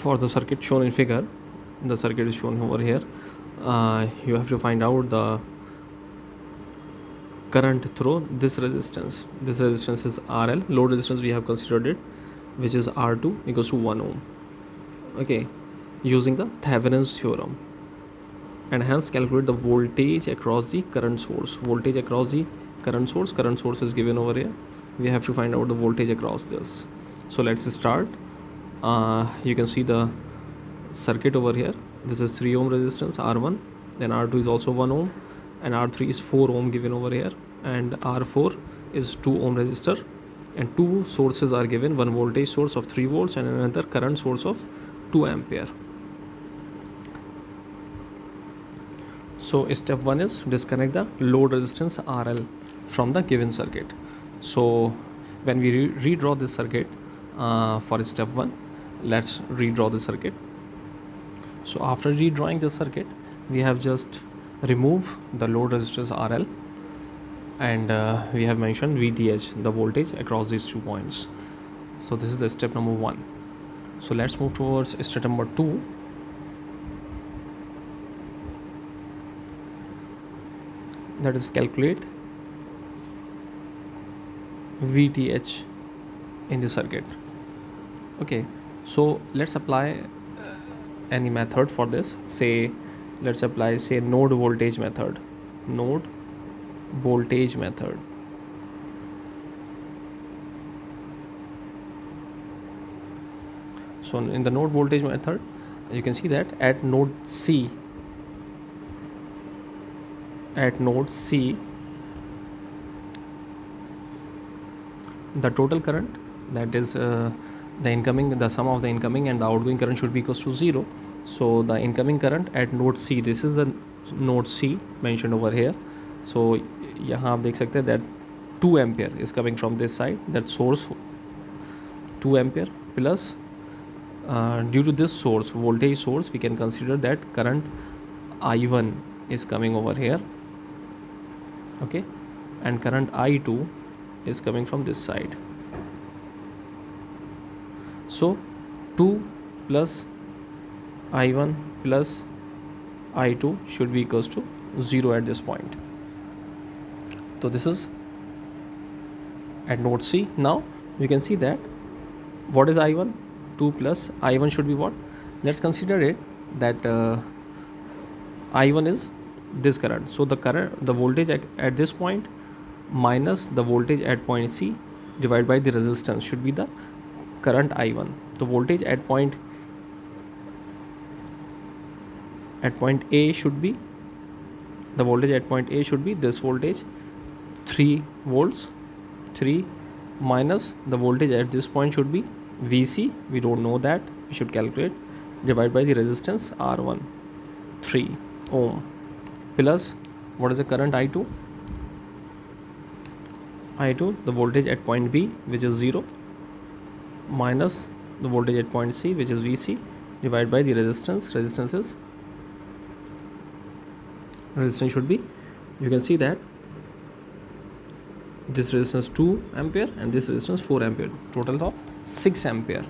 for the circuit shown in figure, the circuit is shown over here. You have to find out the current through this resistance. This resistance is RL. Load resistance we have considered it, which is R2 equals to 1 ohm. Okay, using the Thevenin's theorem, and hence calculate the voltage across the current source. Voltage across the current source. Current source is given over here. We have to find out the voltage across this. So let's start. You can see the circuit over here. This is 3 ohm resistance R1, then R2 is also 1 ohm, and R3 is 4 ohm given over here, and R4 is 2 ohm resistor, and two sources are given, one voltage source of 3 volts and another current source of 2 ampere. So step 1 is disconnect the load resistance RL from the given circuit. So when we redraw this circuit for step 1, let's redraw the circuit. So after redrawing the circuit, we have just remove the load resistance RL, and we have mentioned VTH, the voltage across these 2 points. So this is the step number 1. So let's move towards step number 2. That is calculate VTH in the circuit. Okay, so let's apply any method for this. Let's apply node voltage method. Node voltage method. So in the node voltage method, you can see that at node C, the total current, that is the sum of the incoming and the outgoing current should be equals to 0. So the incoming current at node C, this is the node C mentioned over here. So यहाँ आप देख सकते हैं that 2 ampere is coming from this side, that source 2 ampere plus due to this source, voltage source, we can consider that current I1 is coming over here. Okay, and current I2 is coming from this side. So 2 plus I1 plus I2 should be equals to 0 at this point. So this is at node C. Now you can see that what is I1? 2 plus I1 should be what? Let's consider it that I1 is this current. So the voltage at this point minus the voltage at point C divided by the resistance should be the current I1. The voltage at point A should be, the voltage at point A should be this voltage 3 volts, 3 minus the voltage at this point should be VC, we don't know that, we should calculate, divided by the resistance R1, 3 ohm, plus what is the current I2? The voltage at point B, which is 0, minus the voltage at point C, which is VC, divided by the resistance. Resistance should be, you can see that this resistance 2 ampere and this resistance 4 ampere, total of 6 ampere,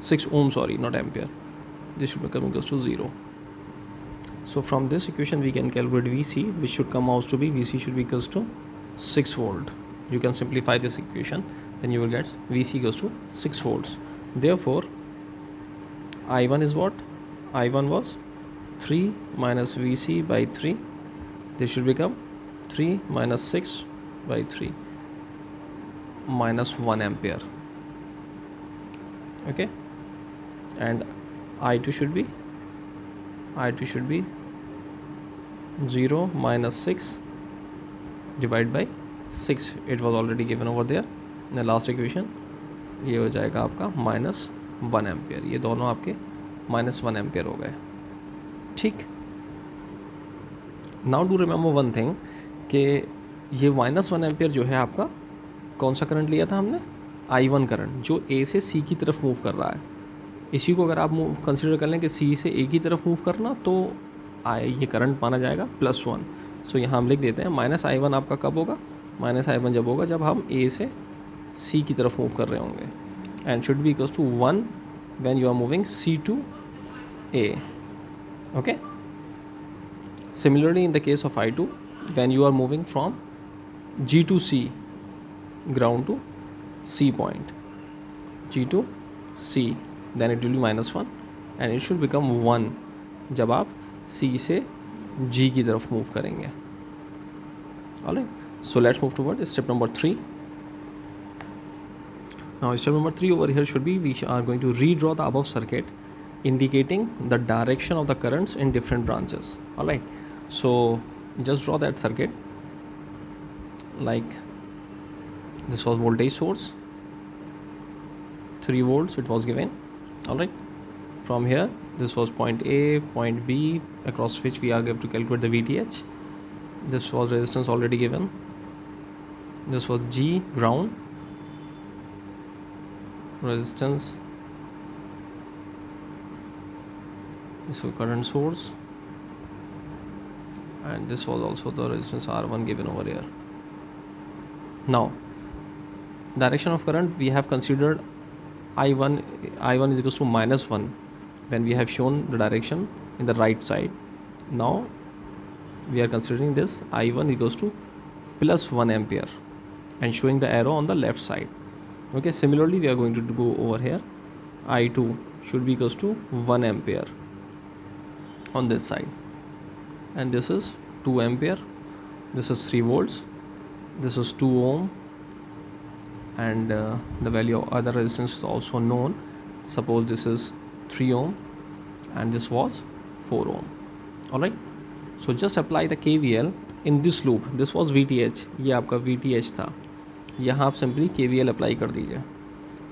6 ohm, sorry, not ampere. This should become equals to 0. So from this equation we can calculate VC, which should come out to be, VC should be equals to 6 volt. You can simplify this equation, then you will get VC equals to 6 volts. Therefore I1 is what? I1 was 3 minus VC by 3. This should become 3 minus 6 by 3 minus 1 ampere. Okay, and I2 should be 0 minus 6 divided by 6. It was already given over there in the last equation. ये हो जाएगा आपका minus 1 ampere. ये दोनों आपके minus 1 ampere हो गए. ठीक. Now do remember one thing कि ये minus 1 ampere जो है आपका कौन सा करंट लिया था हमने? I1 करंट, जो A से C की तरफ मूव कर रहा है. इसी को अगर आप कंसिडर कर लें कि C से A की तरफ मूव करना, तो ये करंट माना जाएगा +1. सो यहाँ हम लिख देते हैं माइनस I1 आपका कब होगा? माइनस I1 जब होगा जब हम A से C की तरफ मूव कर रहे होंगे. and should be equals to 1 when you are moving C to A. Okay, similarly in the case of I2, when you are moving from G to C, ground to C point, G to C, then it will be -1 and it should become 1 जब आप C से G की तरफ move करेंगे. Alright, so let's move toward step number 3. Now step number 3 over here should be, we are going to redraw the above circuit indicating the direction of the currents in different branches. Alright, so just draw that circuit. Like this was voltage source, 3 volts it was given. Alright, from here this was point A, point B, across which we are going to calculate the VTH. This was resistance already given. This was G, ground, resistance, this was current source, and this was also the resistance R1 given over here. Now direction of current, we have considered I1 is equals to -1 when we have shown the direction in the right side. Now we are considering this I1 equals to +1 ampere and showing the arrow on the left side. Okay, similarly we are going to go over here. I2 should be equals to 1 ampere on this side, and this is 2 ampere, this is 3 volts, this is 2 ohm, and the value of other resistance is also known. Suppose this is 3 ohm and this was 4 ohm. Alright, so just apply the KVL in this loop. This was VTH, ये आपका VTH था. यहाँ आप simply KVL apply कर दीजिए.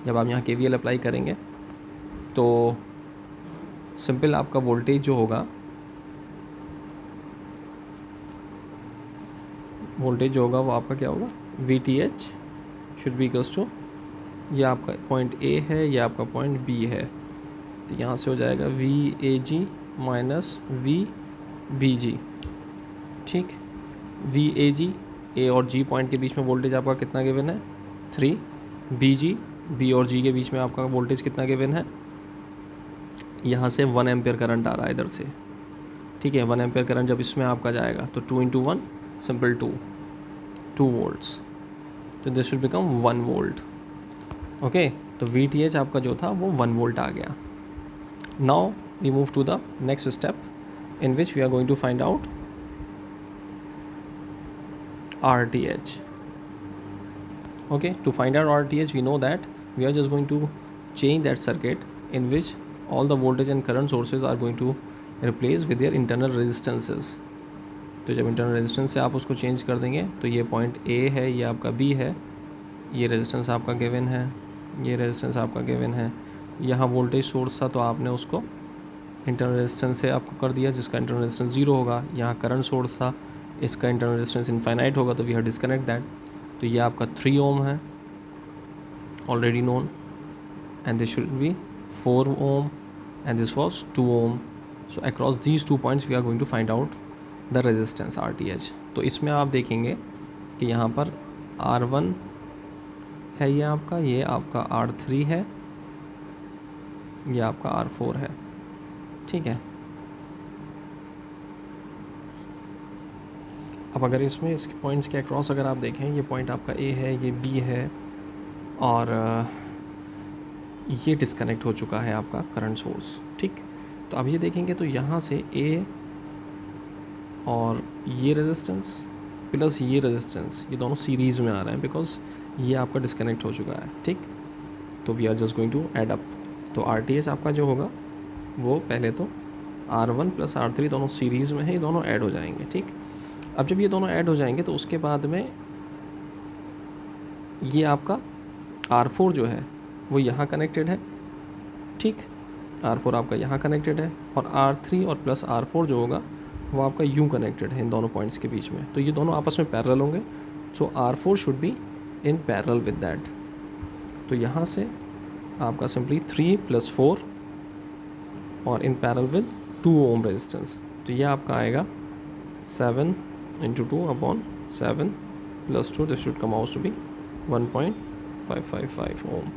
जब आप यहाँ KVL अप्लाई करेंगे तो सिंपल आपका वोल्टेज जो होगा, वो आपका क्या होगा, VTH should be equals to, ये आपका पॉइंट A है, ये आपका पॉइंट B है, तो यहाँ से हो जाएगा VAG माइनस VBG. ठीक, VAG, A और G पॉइंट के बीच में वोल्टेज आपका कितना गिवन है, 3. BG, B और G के बीच में आपका वोल्टेज कितना गिवन है, यहाँ से 1 एम्पियर करंट आ रहा है इधर से. ठीक है, 1 एम्पियर करंट जब इसमें आपका जाएगा तो 2 × 1 सिंपल 2 वोल्ट्स, तो this should become 1 volt. Okay, तो VTH आपका जो था वो 1 वोल्ट आ गया. Now we move to the next step in which we are going to find out RTH. Okay, to find out RTH, we know that we are just going to change that circuit in which all the voltage and current sources are going to replace with their internal resistances. तो जब internal resistance से आप उसको change कर देंगे तो ये point A है, ये आपका B है, ये रेजिस्टेंस आपका गिवन है, ये रेजिस्टेंस आपका गिवन है. यहाँ वोल्टेज सोर्स था तो आपने उसको इंटरनल रेजिस्टेंस से आपको कर दिया जिसका इंटरनल रेजिस्टेंस 0 होगा. यहाँ करंट सोर्स था, इसका इंटरनल रेजिस्टेंस इनफाइनाइट होगा, तो वी हैव डिस्कनेक्ट दैट. तो ये आपका 3 ओम है already known, and this should be 4 ohm and this was 2 ohm. So across these 2 points we are going to find out the resistance RTH. तो इसमें आप देखेंगे कि यहाँ पर R1 है, ये आपका R3 है, ये आपका R4 है. ठीक है, अब अगर इसमें इसके पॉइंट्स के अक्रॉस अगर आप देखें, ये पॉइंट आपका A है, ये B है, और ये डिस्कनेक्ट हो चुका है आपका करंट सोर्स. ठीक, तो अब ये देखेंगे तो यहाँ से A और ये रेजिस्टेंस प्लस ये रेजिस्टेंस, ये दोनों सीरीज़ में आ रहे हैं बिकॉज ये आपका डिस्कनेक्ट हो चुका है. ठीक, तो we are just going to add up. तो RTH आपका जो होगा वो पहले तो R1 प्लस R3 दोनों सीरीज़ में है, ये दोनों ऐड हो जाएंगे. ठीक, अब जब ये दोनों ऐड हो जाएंगे तो उसके बाद में ये आपका R4 जो है वो यहाँ कनेक्टेड है. ठीक, R4 आपका यहाँ कनेक्टेड है, और R3 और प्लस R4 जो होगा वो आपका यूँ कनेक्टेड है इन दोनों पॉइंट्स के बीच में. तो ये दोनों आपस में पैरेलल होंगे, so R4 should be in parallel with that. तो यहाँ से आपका सिंपली 3 + 4 और in parallel with 2 ohm resistance, तो ये आपका आएगा 7 × 2/7 + 2, this should come out to be 1.555 ohm.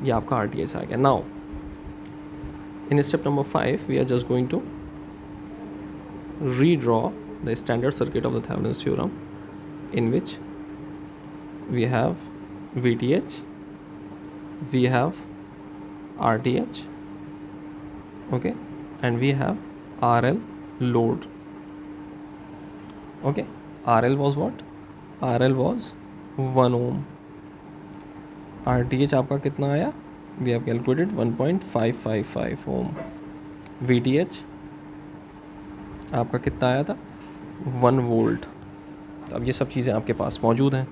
ये आपका आर टी एच आ गया. Now in step number 5 we are just going to redraw the standard circuit of the Thevenin's theorem, in which we have VTH, we have RTH, okay, and we have RL load. Okay, RL was what? RL was 1 ohm. RTH आपका कितना आया? We have calculated 1.555 ohm. VTH आपका कितना आया था? 1 volt. तो अब ये सब चीज़ें आपके पास मौजूद हैं.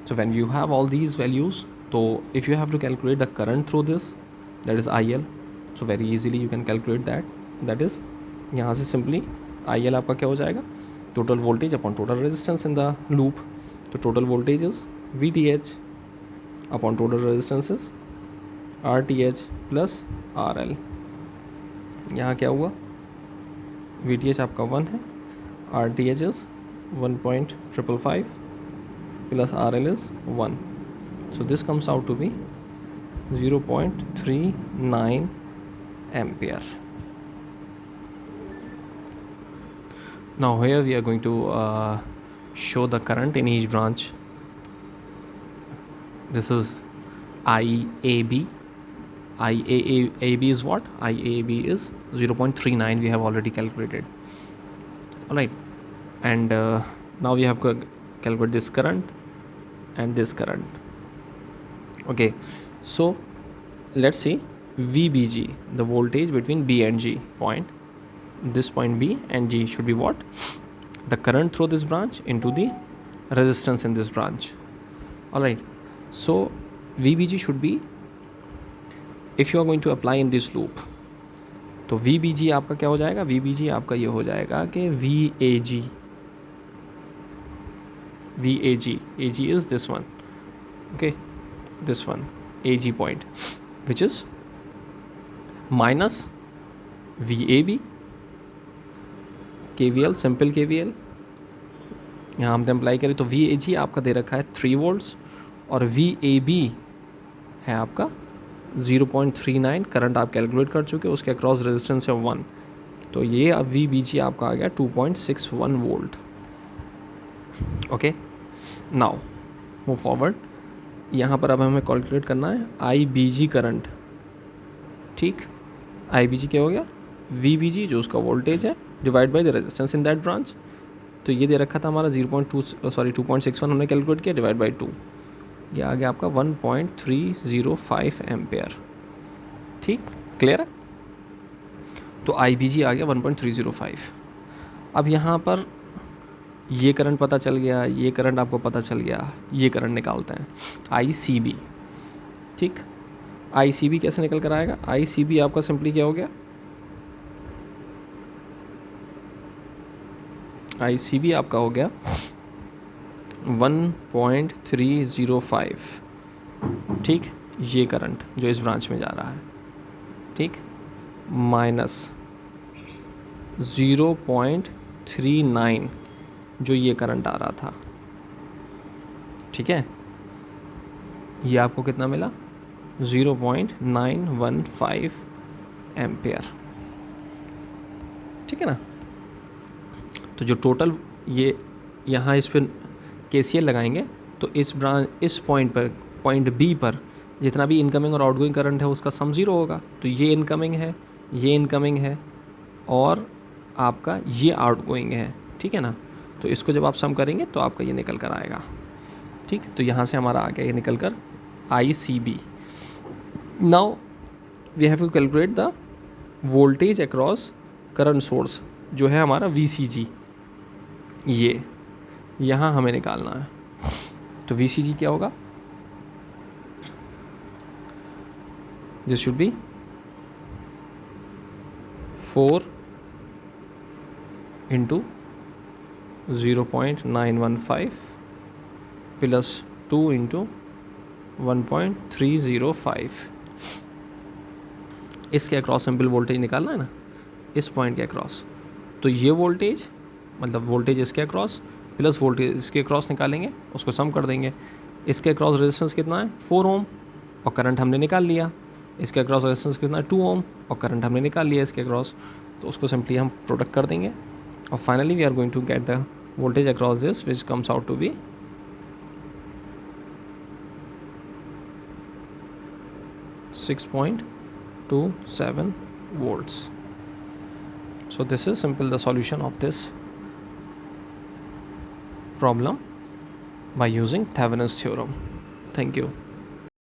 So when you have all these values, तो if you have to calculate the current through this, that is I L, so very easily you can calculate that is, यहाँ से सिंपली आई एल आपका क्या हो जाएगा? Total voltage upon total resistance in the loop. तो total voltage is V T H upon total resistance is R T H plus R L. यहाँ क्या हुआ? वी टी एच आपका 1 है, R T H is 1.555 plus R L is 1. So this comes out to be 0.39 ampere. Now here we are going to show the current in each branch. This is IAB. IAB is what? IAB is 0.39. We have already calculated. All right, and now we have to calculate this current and this current. Okay, so let's see VBG, the voltage between B and G point. This point B and G should be what? The current through this branch into the resistance in this branch. Alright, so VBG should be, if you are going to apply in this loop, तो VBG आपका क्या हो जाएगा? VBG आपका ये हो जाएगा कि VAG. AG is this one. Okay, this one, AG point, which is minus VAB. KVL, simple KVL यहाँ हमने अप्लाई करें तो VAG आपका दे रखा है 3 वोल्ट्स और VAB है आपका 0.39. करंट आप कैलकुलेट कर चुके, उसके अक्रॉस रेजिस्टेंस है 1. तो ये अब VBG आपका आ गया 2.61 volt. Okay, now move forward. यहाँ पर अब हमें कैलकुलेट करना है IBG करंट. ठीक, IBG क्या हो गया? VBG जो उसका वोल्टेज है divide by the resistance in that branch. तो ये दे रखा था हमारा 2.61 हमने कैलकुलेट किया डिवाइड बाय 2. ये आ गया आपका 1.305 एम्पेयर. ठीक, क्लियर है? तो IBG आ गया 1.305. अब यहाँ पर ये करंट पता चल गया, ये करंट आपको पता चल गया, ये करंट निकालते हैं ICB. ठीक, ICB कैसे निकल कर आएगा? ICB आपका सिंपली क्या हो गया? ICB आपका हो गया 1.305. ठीक, ये करंट जो इस ब्रांच में जा रहा है, ठीक, माइनस 0.39 जो ये करंट आ रहा था. ठीक है, ये आपको कितना मिला? 0.915 एम्पेयर. ठीक है ना? तो जो टोटल ये यहाँ इस पर KCL लगाएंगे तो इस पॉइंट पर, पॉइंट B पर जितना भी इनकमिंग और आउटगोइंग करंट है उसका सम 0 होगा. तो ये इनकमिंग है, ये इनकमिंग है और आपका ये आउटगोइंग है. ठीक है ना? तो इसको जब आप सम करेंगे तो आपका ये निकल कर आएगा. ठीक, तो यहाँ से हमारा आ गया ये निकल कर ICB. Now we have to calculate the voltage across current source जो है हमारा VCG. ये यहाँ हमें निकालना है. तो VCG क्या होगा? This should be 4 into 0.915 plus 2 into 1.305. इसके अक्रॉस सिंपल वोल्टेज निकालना है ना, इस पॉइंट के अक्रॉस. तो ये वोल्टेज मतलब वोल्टेज इसके अक्रॉस प्लस वोल्टेज इसके अक्रॉस निकालेंगे, उसको सम कर देंगे. इसके अक्रॉस रेजिस्टेंस कितना है? 4 ओम. और करंट हमने निकाल लिया, इसके अक्रॉस रेजिस्टेंस कितना 2 ओम और करंट हमने निकाल लिया इसके अक्रॉस, तो उसको सिंपली हम प्रोडक्ट कर देंगे और finally we are going to get the voltage across this which comes out to be 6.27 volts. So this is simple the solution of this problem by using Thevenin's theorem. Thank you.